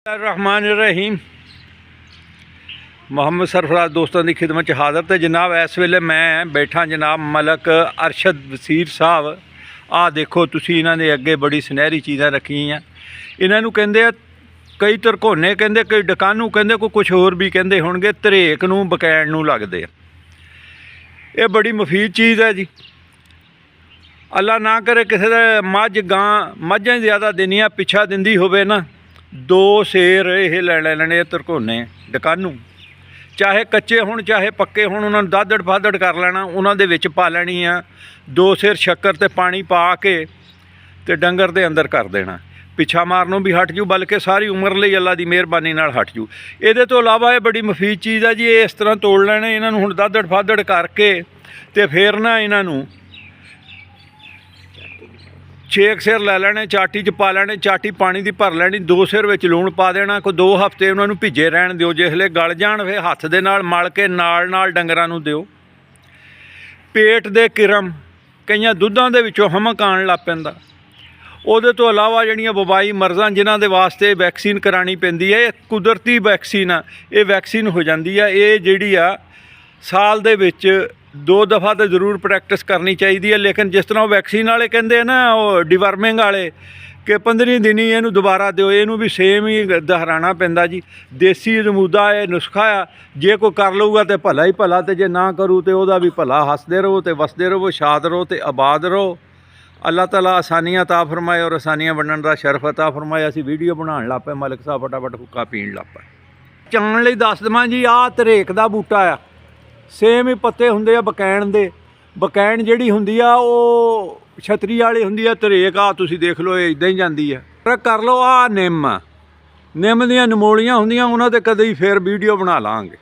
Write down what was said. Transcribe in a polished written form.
रहमान रहीम मुहम्मद सरफराज दोस्तों की खिदमत च हाज़र। तो जनाब इस वेले मैं बैठा जनाब मलक अरशद वसीर साहब। आ देखो तुसी इन्हां दे अगे बड़ी सुनहरी चीज़ां रखी हैं। इन्हों कहते कई तरकोने कहते कई डकानू कहते कोई कुछ होर भी कहते होणगे। धरेक नूं बकैण नूं लगदे। ये बड़ी मुफीद चीज़ है जी। अल्लाह ना करे किसी का मझ गां मझां ज़्यादा देनियां पिछा दिंदी होवे ना, दो शेर ये ले लेने तरकोने डकानू, चाहे कच्चे होण चाहे पक्के होण, उन्होंने दादड़ फादड़ कर लेना, उन्होंने विच पा लेनी आ दो शेर शक्कर ते पानी पा के ते डंगर दे अंदर कर देना। पिछा मारनों भी हट जू, बल्कि सारी उम्र लई अल्लाह दी मेहरबानी नाल हट जू। ये तो इलावा ये बड़ी मुफीद चीज़ है जी। ये इस तरह तोड़ लेने इन्हों हुण दादड़ फादड़ करके ते फिर ना इन्हों छेक सिर लै लैने, चाटी च पा लैने, चाटी पानी की भर लैनी, दो सिर विच लूण पा देना, कोई 2 हफ्ते उन्होंने भिजे रहन दिओ। जिसले गल जाण फिर हत्थ दे नाल मल के नाल डंगरां नूं दिओ। पेट दे किरम कईयां दुद्धां दे विचों हमक आउण लग पैंदा। उहदे तो इलावा जिहड़ियां वबाई मरज़ां जिन्हां दे वास्ते वैक्सीन करानी पैंदी है, ये कुदरती वैक्सीन आ, ये वैक्सीन हो जाती है। ये जिहड़ी आ साल दे विच 2 दफ़ा तो जरूर प्रैक्टिस करनी चाहिए है। लेकिन जिस तरह वैक्सीन वाले कहते हैं ना, वो डिवर्मिंग वाले कि 15 दिन ही इनू दोबारा दो, इनू भी सेम ही दोहराना पैंदा जी। देसी जमूदा है नुस्खा आ, जे कोई कर लूगा तो भला ही भला, तो जे ना करूँ तो वह भी भला। हसदे रहो तो वसदे रहो, शाद रहो तो आबाद रहो। अल्लाह ताला आसानियाँ अता फरमाए और आसानियाँ बनने का शरफ अता फरमाए। असीं वीडियो बनाउण लग पे, मलिक साहब फटाफट हुक्का पीण लग पे। चाण लई दस देवां जी, आ धरेक दा बूटा आ, सेम ही पत्ते हुंदे आ बकैण दे। बकैण जिहड़ी हुंदी आ वो छतरी वाली हुंदी आ, धरेक आ तुसीं देख लो इदां ही जांदी है। कर लो आ निम आ, निम दियां नमोलियां हुंदियां, उन्हां ते कदे फिर वीडियो बना लांगे।